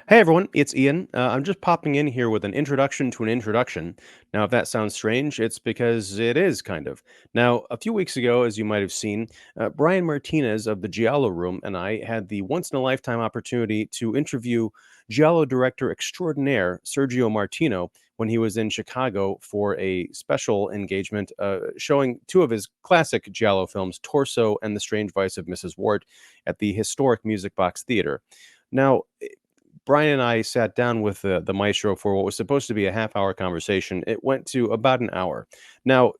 Hey everyone, it's Ian. I'm just popping in here with an introduction to an introduction. Now, if that sounds strange, it's because it is kind of. Now, a few weeks ago, as you might have seen, Bryan Martinez of the Giallo Room and I had the once in a lifetime opportunity to interview Giallo director extraordinaire Sergio Martino when he was in Chicago for a special engagement showing two of his classic Giallo films, Torso and The Strange Vice of Mrs. Ward, at the historic Music Box Theater. Now, Brian and I sat down with the maestro for what was supposed to be a half-hour conversation. It went to about an hour. Now,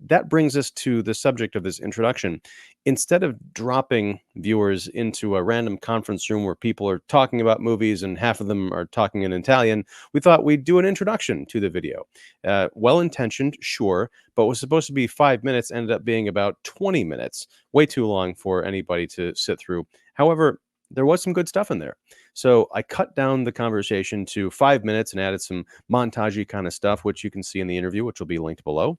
that brings us to the subject of this introduction. Instead of dropping viewers into a random conference room where people are talking about movies and half of them are talking in Italian, we thought we'd do an introduction to the video. Well-intentioned, sure, but was supposed to be 5 minutes, ended up being about 20 minutes. Way too long for anybody to sit through. However, there was some good stuff in there. So I cut down the conversation to 5 minutes and added some montagey kind of stuff, which you can see in the interview, which will be linked below,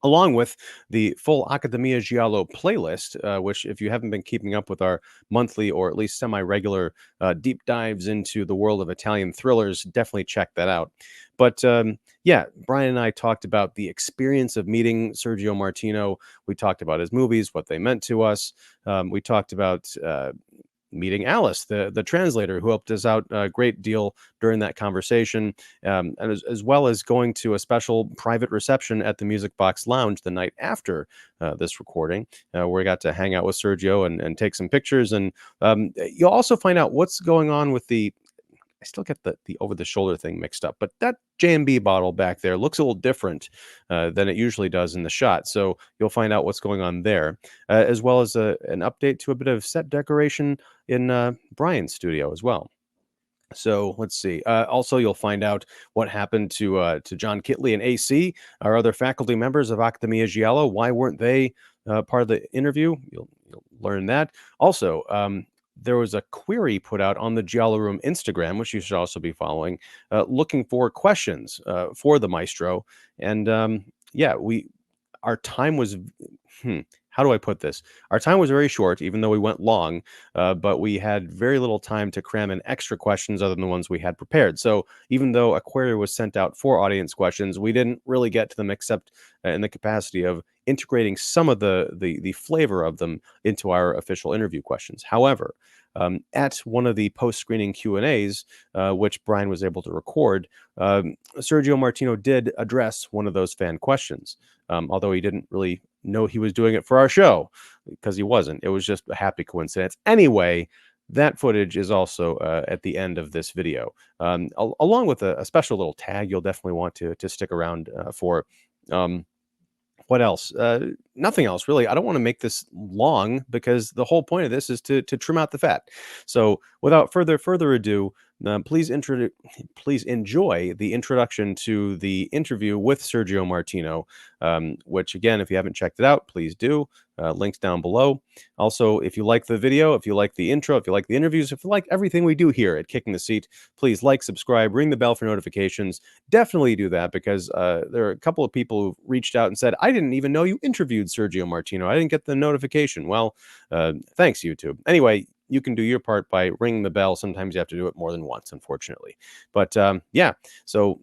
along with the full Accademia Giallo playlist, which, if you haven't been keeping up with our monthly or at least semi-regular deep dives into the world of Italian thrillers, definitely check that out. But yeah, Brian and I talked about the experience of meeting Sergio Martino. We talked about his movies, what they meant to us. We talked about meeting Alice, the translator, who helped us out a great deal during that conversation, and as well as going to a special private reception at the Music Box Lounge the night after this recording, where we got to hang out with Sergio and take some pictures. And you'll also find out what's going on with I still get the over the shoulder thing mixed up, but that J&B bottle back there looks a little different than it usually does in the shot. So you'll find out what's going on there, as well as an update to a bit of set decoration in Bryan's studio as well. So let's see. Also, you'll find out what happened to John Kitley and AC, our other faculty members of Accademia Giallo. Why weren't they part of the interview? You'll learn that. Also, there was a query put out on the Giallo Room Instagram, which you should also be following, looking for questions for the maestro. And yeah, our time was, how do I put this? Our time was very short, even though we went long, but we had very little time to cram in extra questions other than the ones we had prepared. So even though a query was sent out for audience questions, we didn't really get to them except in the capacity of integrating some of the flavor of them into our official interview questions. However, at one of the post-screening Q&As, which Brian was able to record, Sergio Martino did address one of those fan questions, although he didn't really know he was doing it for our show, because he wasn't. It was just a happy coincidence. Anyway, that footage is also at the end of this video, along with a special little tag you'll definitely want to stick around for. What else? Nothing else, really. I don't want to make this long because the whole point of this is to trim out the fat. So without further ado, please enjoy the introduction to the interview with Sergio Martino, which, again, if you haven't checked it out, please do. Links down below. Also, if you like the video, if you like the intro, if you like the interviews, if you like everything we do here at Kicking the Seat, please like, subscribe, ring the bell for notifications. Definitely do that, because there are a couple of people who reached out and said, I didn't even know you interviewed Sergio Martino. I didn't get the notification. Well, thanks, YouTube. Anyway, you can do your part by ringing the bell. Sometimes you have to do it more than once, unfortunately. But yeah, so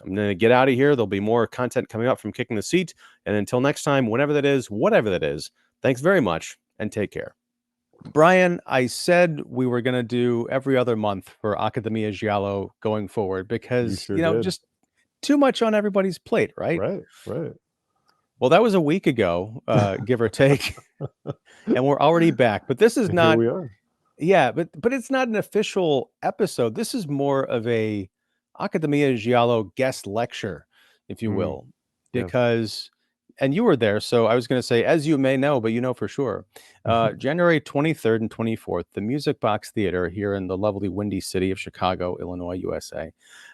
I'm going to get out of here. There'll be more content coming up from Kicking the Seat. And until next time, whenever that is, whatever that is, thanks very much and take care. Brian, I said we were going to do every other month for Accademia Giallo going forward You because, sure did. just too much on everybody's plate, right? Right, right. Well, that was a week ago, give or take, and we're already back. But this is And here not, we are. yeah, but it's not an official episode. This is more of a Accademia Giallo guest lecture, if you Mm, will, yeah. because, and you were there, so I was going to say, as you may know, but you know for sure, January 23rd and 24th, the Music Box Theater here in the lovely windy city of Chicago, Illinois, USA,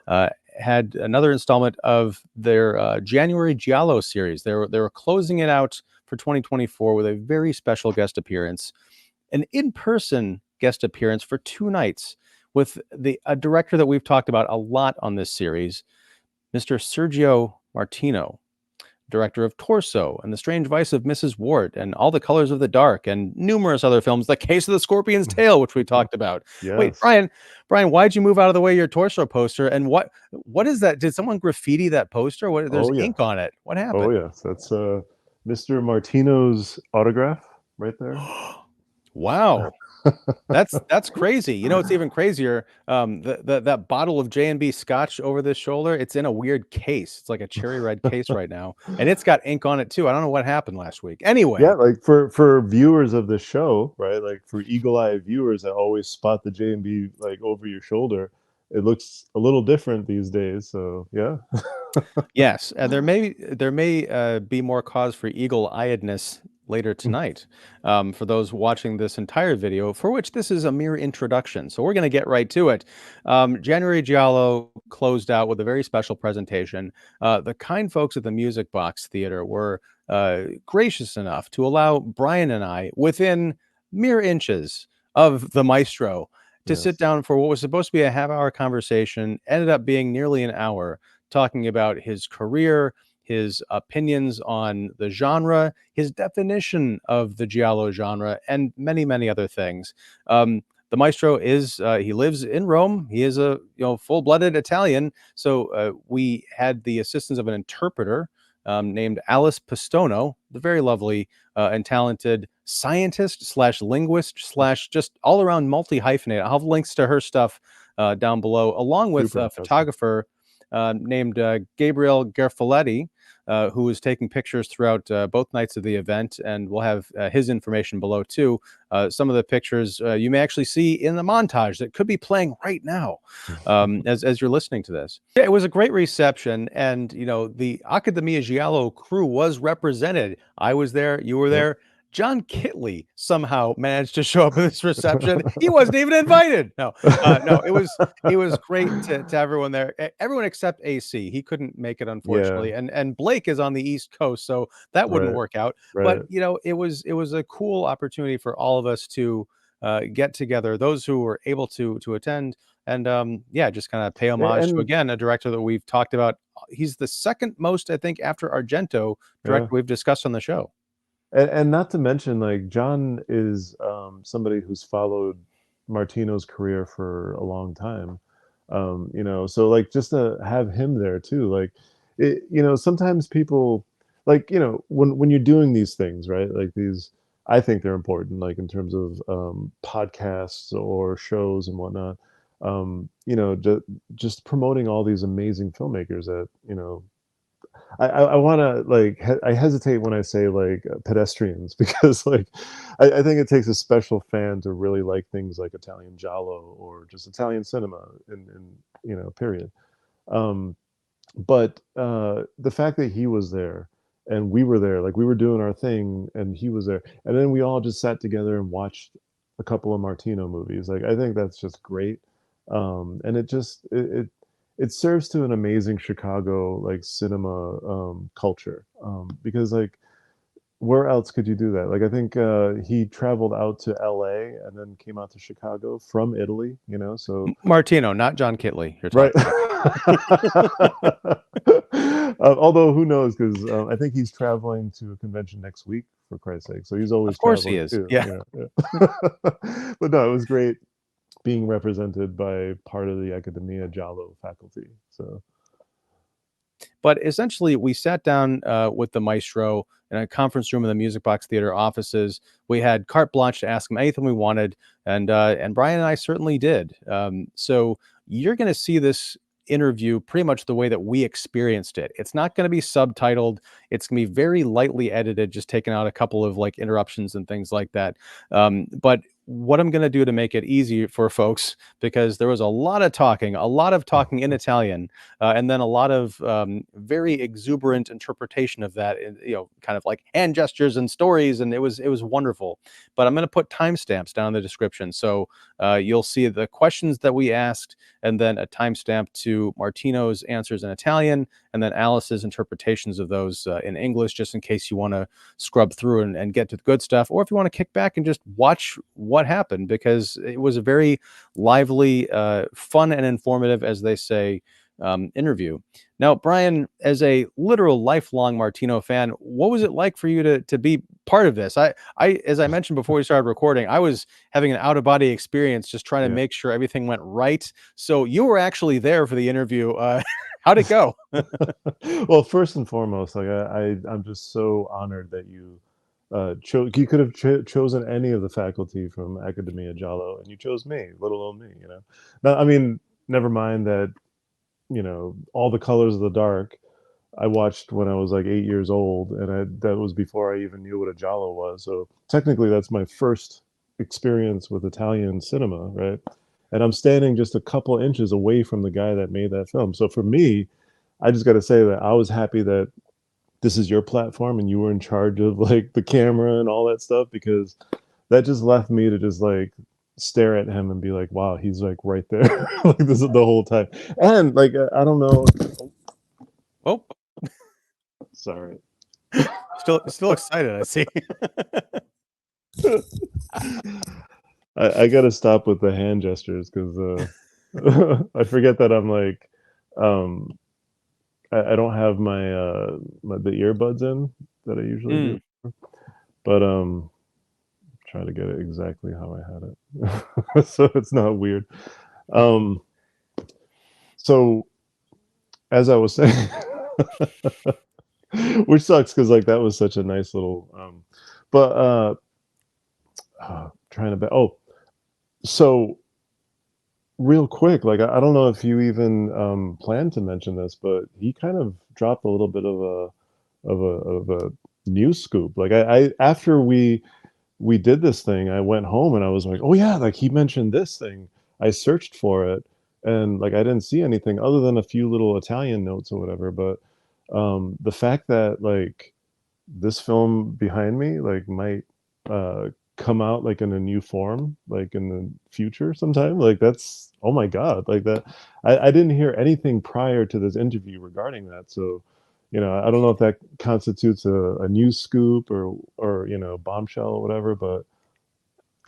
uh, had another installment of their January Giallo series. They were closing it out for 2024 with a very special guest appearance, an in-person guest appearance for 2 nights with a director that we've talked about a lot on this series, Mr. Sergio Martino. director of Torso and The Strange Vice of Mrs. Ward and All the Colors of the Dark and numerous other films, The Case of the Scorpion's Tail, which we talked about. Wait, Yes. Brian, why'd you move out of the way of your Torso poster? And what is that? Did someone graffiti that poster? There's Oh yeah. ink on it. What Oh happened? yes. That's Mr. Martino's autograph right there. Wow. That's crazy. You know, it's even crazier. That bottle of J&B Scotch over this shoulder, it's in a weird case. It's like a cherry red case right now, and it's got ink on it too. I don't know what happened last week. Yeah, Anyway, like for viewers of the show, right? Like for eagle-eye viewers that always spot the J&B like over your shoulder, it looks a little different these days. So yeah. yes, there may be more cause for eagle-eyedness later tonight for those watching this entire video, for which this is a mere introduction. So we're going to get right to it. January Giallo closed out with a very special presentation. The kind folks at the Music Box Theater were gracious enough to allow Brian and I, within mere inches of the Maestro, to sit Yes. down for what was supposed to be a half-hour conversation, ended up being nearly an hour, talking about his career, his opinions on the genre, his definition of the giallo genre, and many, many other things. The Maestro he lives in Rome. He is a full-blooded Italian. So we had the assistance of an interpreter named Alice Pistono, the very lovely and talented scientist slash linguist slash just all-around multi-hyphenate. I'll have links to her stuff down below, along with Super a impressive. photographer named Gabriel Gerfoletti, who was taking pictures throughout both nights of the event, and we'll have his information below too. Some of the pictures you may actually see in the montage that could be playing right now as you're listening to this. Yeah, it was a great reception, and the Accademia Giallo crew was represented. I was there, you were Yep. there. John Kitley somehow managed to show up at this reception. He wasn't even invited. No, it was great to everyone there. Everyone except AC. He couldn't make it, Yeah. unfortunately. And Blake is on the East Coast, so that wouldn't Right. work out. But Right. it was a cool opportunity for all of us to get together. Those who were able to attend, and yeah, just kind of pay homage to, And again, a director that we've talked about. He's the second most, I think, after Argento, yeah. director we've discussed on the show. And not to mention, like John is somebody who's followed Martino's career for a long time. So like just to have him there too, like sometimes people like when you're doing these things, right? Like these, I think they're important, like in terms of podcasts or shows and whatnot. Just promoting all these amazing filmmakers that I want to like I hesitate when I say like pedestrians because like I think it takes a special fan to really like things like Italian giallo or just Italian cinema in period. Um, but the fact that he was there and we were there, like we were doing our thing and he was there, and then we all just sat together and watched a couple of Martino movies. Like I think that's just great, and it serves to an amazing Chicago like cinema culture because like where else could you do that? Like I think he traveled out to L.A. and then came out to Chicago from Italy. So Martino, not John Kitley. You're right. talking about. Although who knows? Because I think he's traveling to a convention next week. For Christ's sake, so he's Of always course he traveling is. too. Yeah. Yeah. But no, it was great being represented by part of the Accademia Giallo faculty. So But essentially, we sat down with the Maestro in a conference room in the Music Box Theater offices. We had carte blanche to ask him anything we wanted, and Brian and I certainly did. So you're going to see this interview pretty much the way that we experienced it. It's not going to be subtitled. It's going to be very lightly edited, just taking out a couple of like interruptions and things like that. But what I'm going to do to make it easy for folks, because there was a lot of talking in Italian, and then a lot of very exuberant interpretation of that, kind of like hand gestures and stories, and it was wonderful. But I'm going to put timestamps down in the description, so you'll see the questions that we asked, and then a timestamp to Martino's answers in Italian, and then Alice's interpretations of those in English, just in case you want to scrub through and get to the good stuff, or if you want to kick back and just watch what happened, because it was a very lively, fun and informative, as they say, interview. Now, Bryan, as a literal lifelong Martino fan, what was it like for you to be part of this? As I mentioned before we started recording, I was having an out of body experience, just trying to Yeah. make sure everything went right. So you were actually there for the interview. How'd it go? Well, first and foremost, like I'm just so honored that you chose. You could have chosen any of the faculty from Accademia Giallo, and you chose me, little old me. You know, now, I mean, never mind that. You know, all the colors of the dark. I watched when I was like 8 years old, and that was before I even knew what a giallo was. So technically, that's my first experience with Italian cinema, right? And I'm standing just a couple inches away from the guy that made that film. So for me, I just got to say that I was happy that this is your platform and you were in charge of like the camera and all that stuff, because that just left me to just like stare at him and be like, wow, he's like right there. Like this is the whole time. And like I don't know. Oh, Sorry. still excited. I see. I gotta stop with the hand gestures because I forget that I'm like um I don't have the earbuds in that I usually do. Mm. But try to get it exactly how I had it. So it's not weird. Um so as I was saying, which sucks because like that was such a nice little but trying to so real quick, like I don't know if you even plan to mention this, but he kind of dropped a little bit of a news scoop. Like I after we did this thing, I went home and I was like, oh yeah, like he mentioned this thing. I searched for it and like I didn't see anything other than a few little Italian notes or whatever. But the fact that like this film behind me like might uh come out like in a new form like in the future sometime, like that's, oh my god, like that. I didn't hear anything prior to this interview regarding that. So you know, I don't know if that constitutes a news scoop or you know, bombshell or whatever, but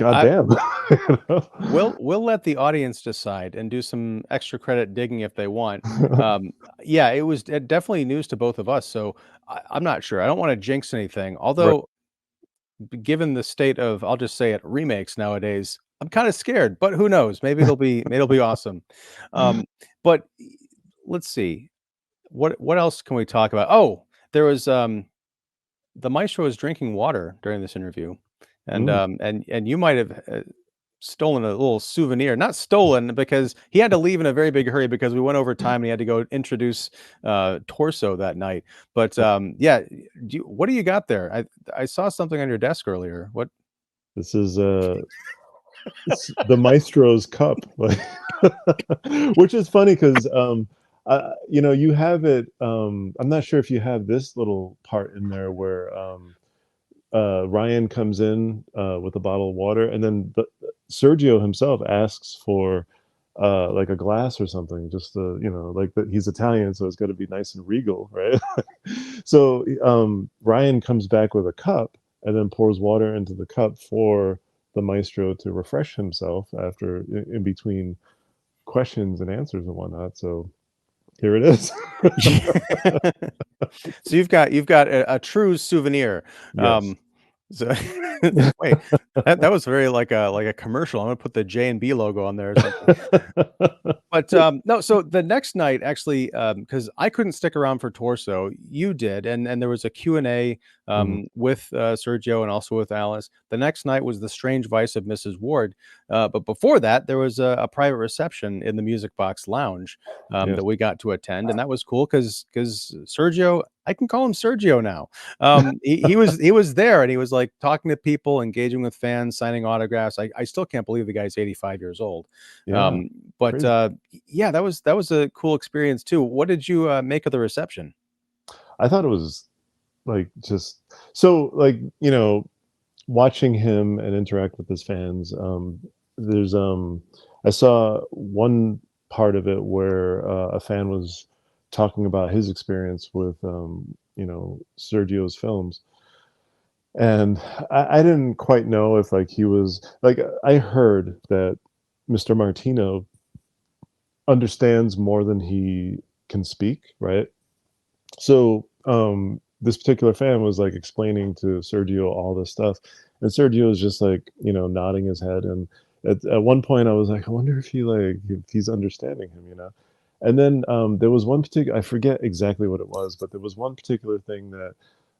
I goddamn. You know? we'll let the audience decide and do some extra credit digging if they want. Um, yeah, it was definitely news to both of us. So I'm not sure. I don't want to jinx anything. Right. Although, given the state of, I'll just say it, remakes nowadays, I'm kind of scared. But who knows? Maybe it'll be awesome. Um, but let's see. What else can we talk about? Oh, there was the maestro was drinking water during this interview, and Mm, you might have stolen a little souvenir. Not stolen, because he had to leave in a very big hurry because we went over time and he had to go introduce Torso that night. But yeah, what do you got there? I saw something on your desk earlier. What? this is the maestro's cup, like, which is funny because you know, you have it. I'm not sure if you have this little part in there where Ryan comes in with a bottle of water, and then Sergio himself asks for like a glass or something, just to, you know, like that he's Italian, so it's got to be nice and regal, right? So Ryan comes back with a cup and then pours water into the cup for the maestro to refresh himself after in between questions and answers and whatnot. So here it is. So you've got a true souvenir. Yes. So wait, that was very like a commercial. I'm gonna put the J and B logo on there or something. But, no, so the next night actually, because I couldn't stick around for Torso, you did, and there was a Q&A, Mhm. with, Sergio and also with Alice. The next night was The Strange Vice of Mrs. Ward, but before that, there was a private reception in the Music Box Lounge, Yes. that we got to attend, and that was cool because Sergio, I can call him Sergio now. He was there, and he was, like, talking to people, engaging with fans, signing autographs. I still can't believe the guy's 85 years old. Yeah. But, Crazy. yeah, that was a cool experience too. What did you, make of the reception? I thought it was like just so like, you know, watching him and interact with his fans. There's I saw one part of it where a fan was talking about his experience with you know, Sergio's films, and I didn't quite know if like he was like, I heard that Mr. Martino understands more than he can speak, right? So this particular fan was like explaining to Sergio all this stuff, and Sergio was just like, nodding his head. And at one point, I was like, I wonder if if he's understanding him, And then there was one particular, I forget exactly what it was, but there was one particular thing that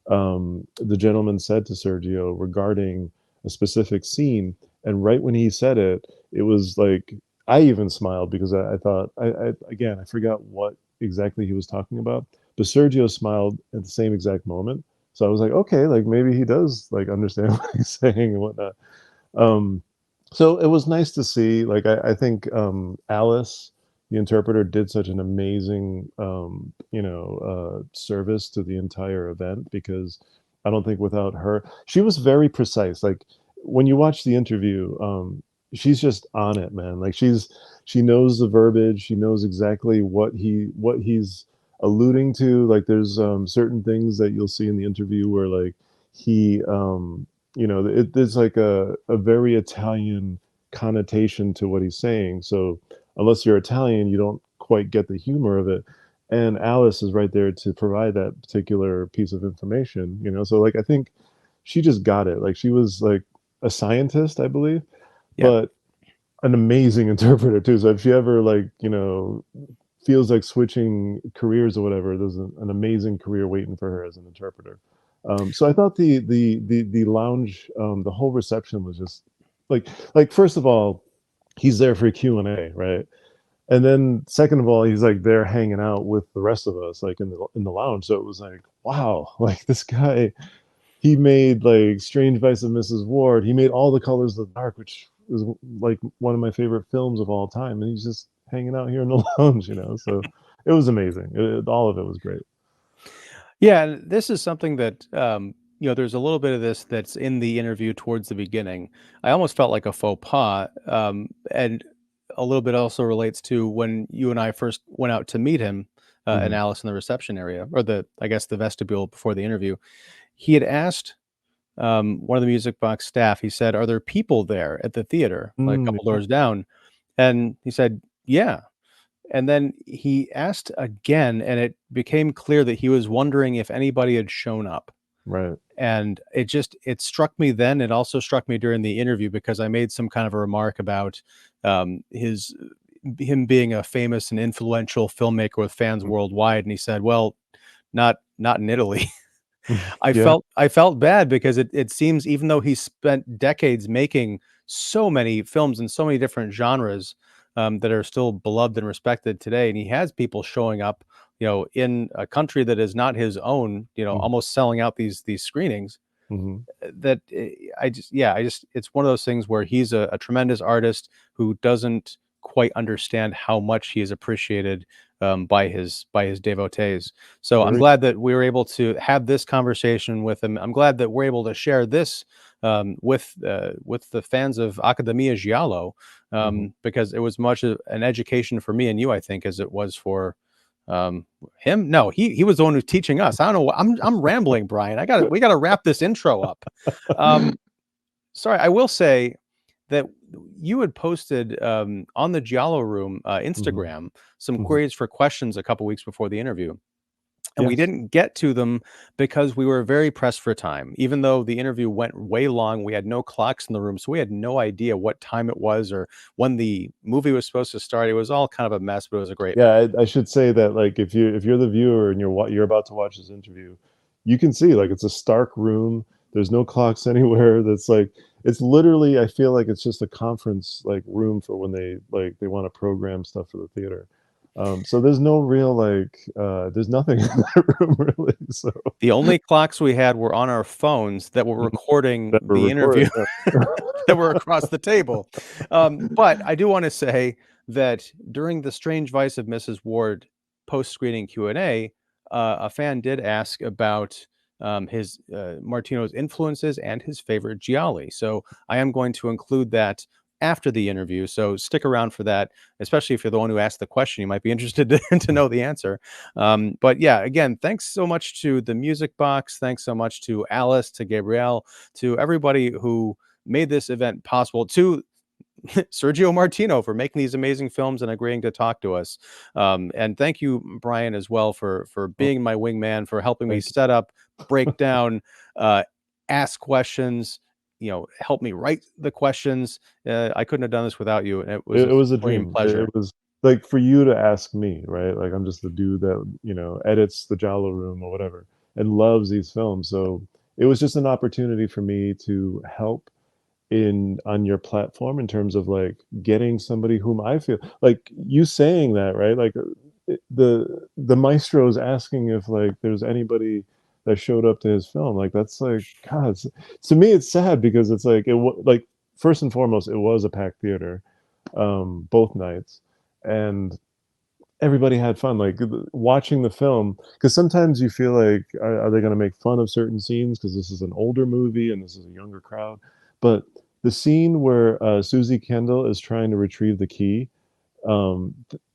the gentleman said to Sergio regarding a specific scene, and right when he said it, it was like I even smiled because I thought I again I forgot what exactly he was talking about, but Sergio smiled at the same exact moment. So I was like, okay, like maybe he does like understand what he's saying and whatnot. Um, so it was nice to see. Like I think Alice, the interpreter, did such an amazing service to the entire event, because I don't think without her, she was very precise. Like when you watch the interview, she's just on it, man. Like she knows the verbiage, she knows exactly what he's alluding to. Like there's certain things that you'll see in the interview where like he there's like a very Italian connotation to what he's saying. So unless you're Italian, you don't quite get the humor of it. And Alice is right there to provide that particular piece of information. So like I think she just got it. Like she was like a scientist, I believe, Yeah. but an amazing interpreter too. So if she ever like, feels like switching careers or whatever, there's an amazing career waiting for her as an interpreter. So I thought the lounge, the whole reception was just like first of all, he's there for Q&A, right? And then second of all, he's like there hanging out with the rest of us, like in the lounge. So it was like, wow, like this guy, he made like Strange Vice of Mrs. Ward. He made All the Colors of the Dark, which is like one of my favorite films of all time, and he's just hanging out here in the lounge. So it was amazing. All of it was great. Yeah, and this is something that there's a little bit of this that's in the interview towards the beginning. I almost felt like a faux pas, and a little bit also relates to when you and I first went out to meet him and Hmm. Alice in the reception area, or I guess the vestibule before the interview. He had asked one of the music box staff. He said, "Are there people there at the theater, like a Mm, couple doors down?" And he said, "Yeah." And then he asked again, and it became clear that he was wondering if anybody had shown up. right. And it struck me then. It also struck me during the interview because I made some kind of a remark about his him being a famous and influential filmmaker with fans worldwide. And he said, "Well, not in Italy." Yeah. I felt bad because it seems even though he spent decades making so many films in so many different genres, that are still beloved and respected today, and he has people showing up, in a country that is not his own, almost selling out these screenings. Mm-hmm. That I just it's one of those things where he's a tremendous artist who doesn't quite understand how much he is appreciated by his devotees. So I'm Very. glad that we were able to have this conversation with him. I'm glad that we're able to share this with the fans of Accademia Giallo, Hmm. because it was much of an education for me and you, I think, as it was for him. No, he was the one who's teaching us. I don't know what I'm rambling, Brian. We gotta wrap this intro up. Um, sorry, I will say that you had posted on the Giallo Room Hmm. Instagram some Hmm. queries for questions a couple weeks before the interview. And we Yes. didn't get to them because we were very pressed for time. Even though the interview went way long, we had no clocks in the room, so we had no idea what time it was or when the movie was supposed to start. It was all kind of a mess, but it was a great. Yeah, I should say that like if you're the viewer and you're about to watch this interview, you can see like it's a stark room. There's no clocks anywhere. That's like it's literally I feel like it's just a conference like room for when they want to program stuff for the theater. So there's no real there's nothing in that room really. So The only clocks we had were on our phones that were recording that we're the interview recording. that were across the table. But I do want to say that during the Strange Vice of Mrs. Ward post-screening Q&A, a fan did ask about his Martino's influences and his favorite gialli. So I am going to include that after the interview. So stick around for that, especially if you're the one who asked the question. You might be interested to know the answer. But yeah, again, thanks so much to the Music Box. Thanks so much to Alice, to Gabrielle, to everybody who made this event possible, to Sergio Martino for making these amazing films and agreeing to talk to us. And thank you, Bryan, as well for Oh, being my wingman, for helping me thank you. set up, break down, uh, ask questions, help me write the questions. I couldn't have done this without you, and it was a It was a supreme dream. It pleasure. was like for you to ask me, right? Like I'm just the dude that, edits the Giallo Room or whatever and loves these films. So it was just an opportunity for me to help in on your platform in terms of like getting somebody whom I feel like you saying that, right? Like the maestro's asking if like there's anybody that showed up to his film. Like that's like God. To me, it's sad because it's like like first and foremost, it was a packed theater, both nights, and everybody had fun. Like watching the film, because sometimes you feel like are they going to make fun of certain scenes because this is an older movie and this is a younger crowd, but the scene where Susie Kendall is trying to retrieve the key,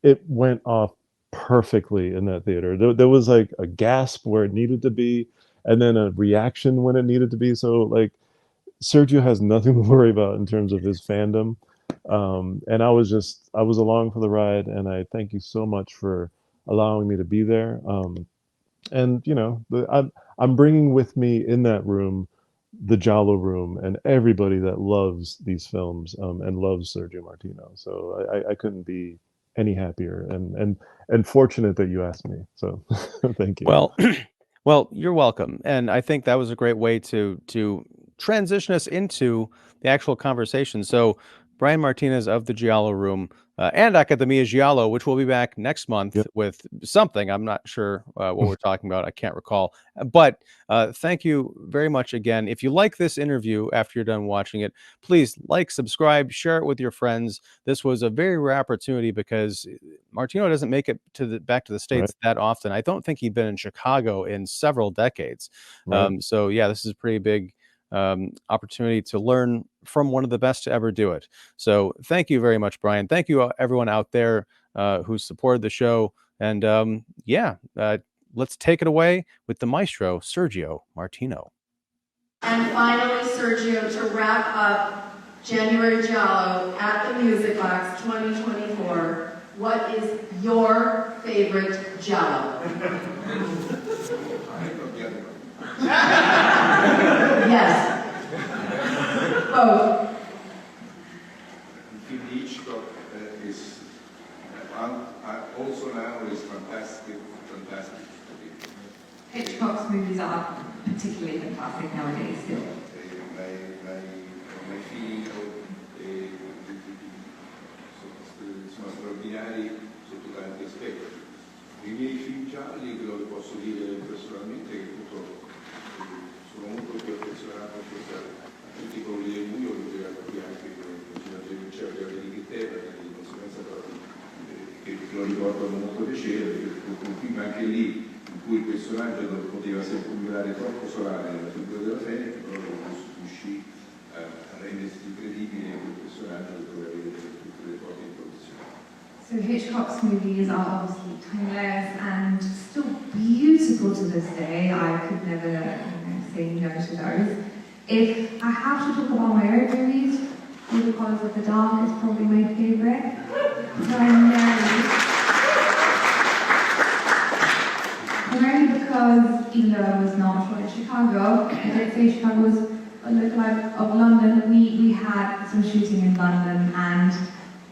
it went off perfectly in that theater. There was like a gasp where it needed to be, and then a reaction when it needed to be. So like Sergio has nothing to worry about in terms of his fandom. And I was along for the ride, and I thank you so much for allowing me to be there. And I'm bringing with me in that room the Giallo room and everybody that loves these films, and loves Sergio Martino. So I couldn't be any happier and fortunate that you asked me. So thank you. Well, well, you're welcome. And I think that was a great way to transition us into the actual conversation. So, Bryan Martinez of the Giallo Room and Accademia Giallo, which will be back next month Yep. with something. I'm not sure what we're talking about. I can't recall. But thank you very much again. If you like this interview after you're done watching it, please like, subscribe, share it with your friends. This was a very rare opportunity because Martino doesn't make it back to the Right. States that often. I don't think he'd been in Chicago in several decades. Right. So yeah, this is a pretty big opportunity to learn from one of the best to ever do it. So thank you very much, Bryan. Thank you, everyone out there who supported the show. And let's take it away with the maestro, Sergio Martino. And finally, Sergio, to wrap up January Giallo at the Music Box 2024, what is your favorite Giallo? Yes. Both. Film Hitchcock is also now is fantastic. Hitchcock's movies are particularly fantastic nowadays still. My feeling sono straordinari sotto tanti aspetti. I miei film gialli, quello che posso dire personalmente, che appunto sono molto più affezionato a tutti i colori del buio, che ho girato qui anche nel Cielo dell'Inghilterra, quindi di conseguenza che lo ricordano molto piacere, perché un film anche lì in cui il personaggio non poteva sembrare troppo solare nella figura della fede, però riuscì a rendersi incredibile quel personaggio che doveva vedere tutte le cose in produzione. So Hitchcock's movies are obviously timeless and still beautiful to this day. I could never say no to those. If I have to talk about my own movies, The Colors of the Dark is probably my favourite. Primarily because even though I was not from Chicago, I did say Chicago was a little out of London. We had some shooting in London, and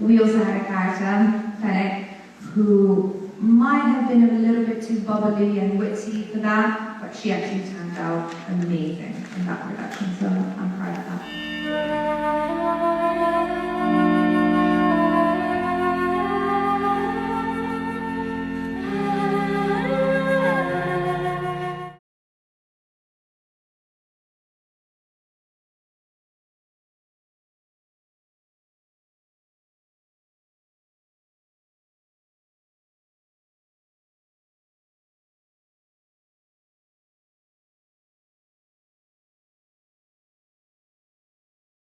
we also had a character, Fennec, who might have been a little bit too bubbly and witty for that, but she actually turned out amazing in that production, so I'm proud of that.